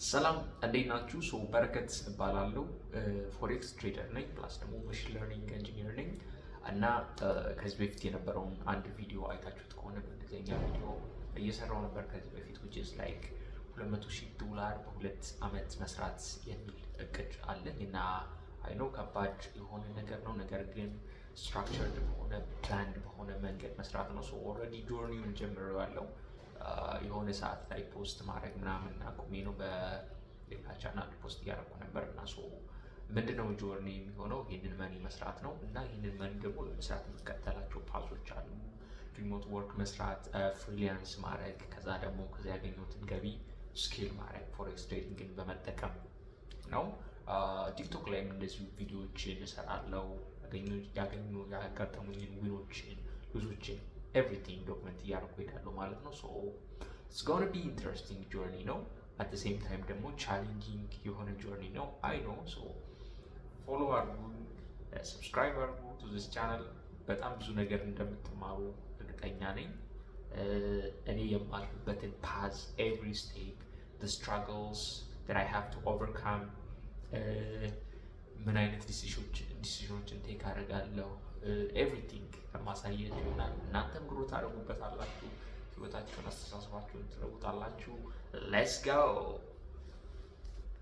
ሰላም እንዴት ናችሁ? በረከት እባላለሁ። ፎሬክስ ትሬደር ነኝ ፕላስ ደግሞ መሽን ለርኒንግ ኢንጂነር ነኝ እና ከዚህ በፊት የነበረውን አንድ ቪዲዮ አይታችሁት ከሆነ በእንግሊዝኛ ቪዲዮ እየሰራው ነበር ከዚህ በፊት which is like $200,000 በሁለት ዓመት መስራት የሚል እቅድ አለኝ እና አይ ኖ ከባድ የሆነ ነገር ነው። ነገር ግን ስትራክቸርድ በሆነ ፕላንድ በሆነ መንገድ መስራት ነው። ኦልሬዲ ጆርኒውን ጀምሬዋለሁ። የሆነ ሰዓት ላይ ፖስት ማድረግ ምናምን አቁሜ ነው በሌላ ቻናል ፖስት እያደረኩ ነበር እና ምንድነው ጆርኒ የሚሆነው ይህንን መኒ መስራት ነው እና ይህንን መኒ ደግሞ ለመስራት የሚከተላቸው ፓዞች አሉ። ሪሞት ወርክ መስራት፣ ፍሪላንስ ማድረግ፣ ከዛ ደግሞ ከዚ ያገኘሁትን ገቢ ስኬል ማድረግ ፎሬክስ ትሬዲንግን በመጠቀም ነው። ቲክቶክ ላይም እንደዚሁ ቪዲዮዎችን እሰራለሁ። ያጋጠሙኝን ዊኖችን ብዙዎችን ኤቭሪቲንግ ዶክመንት እያደረኩ ሄዳለሁ ማለት ነው። ኢትስ ጎና ቢ ኢንተረስቲንግ ጆርኒ ነው። አት ዘ ሴም ታይም ደግሞ ቻሌንጂንግ የሆነ ጆርኒ ነው። አይ ኖ ፎሎ አድርጉ፣ ሰብስክራይብ አድርጉ ቱ ዚስ ቻናል። በጣም ብዙ ነገር እንደምትማሩ እርግጠኛ ነኝ። እኔ የማልፍበትን ፓዝ ኤቭሪ ስቴፕ the struggles that I have to overcome ምን አይነት ዲሲዥኖችን ቴክ አደርጋለሁ ኤቭሪቲንግ ለማሳየት ይሆናል። እናንተም ግሮ ታደርጉበታላችሁ፣ ህይወታችሁን አስተሳሰባችሁን ትለውጣላችሁ። ሌትስ ጎ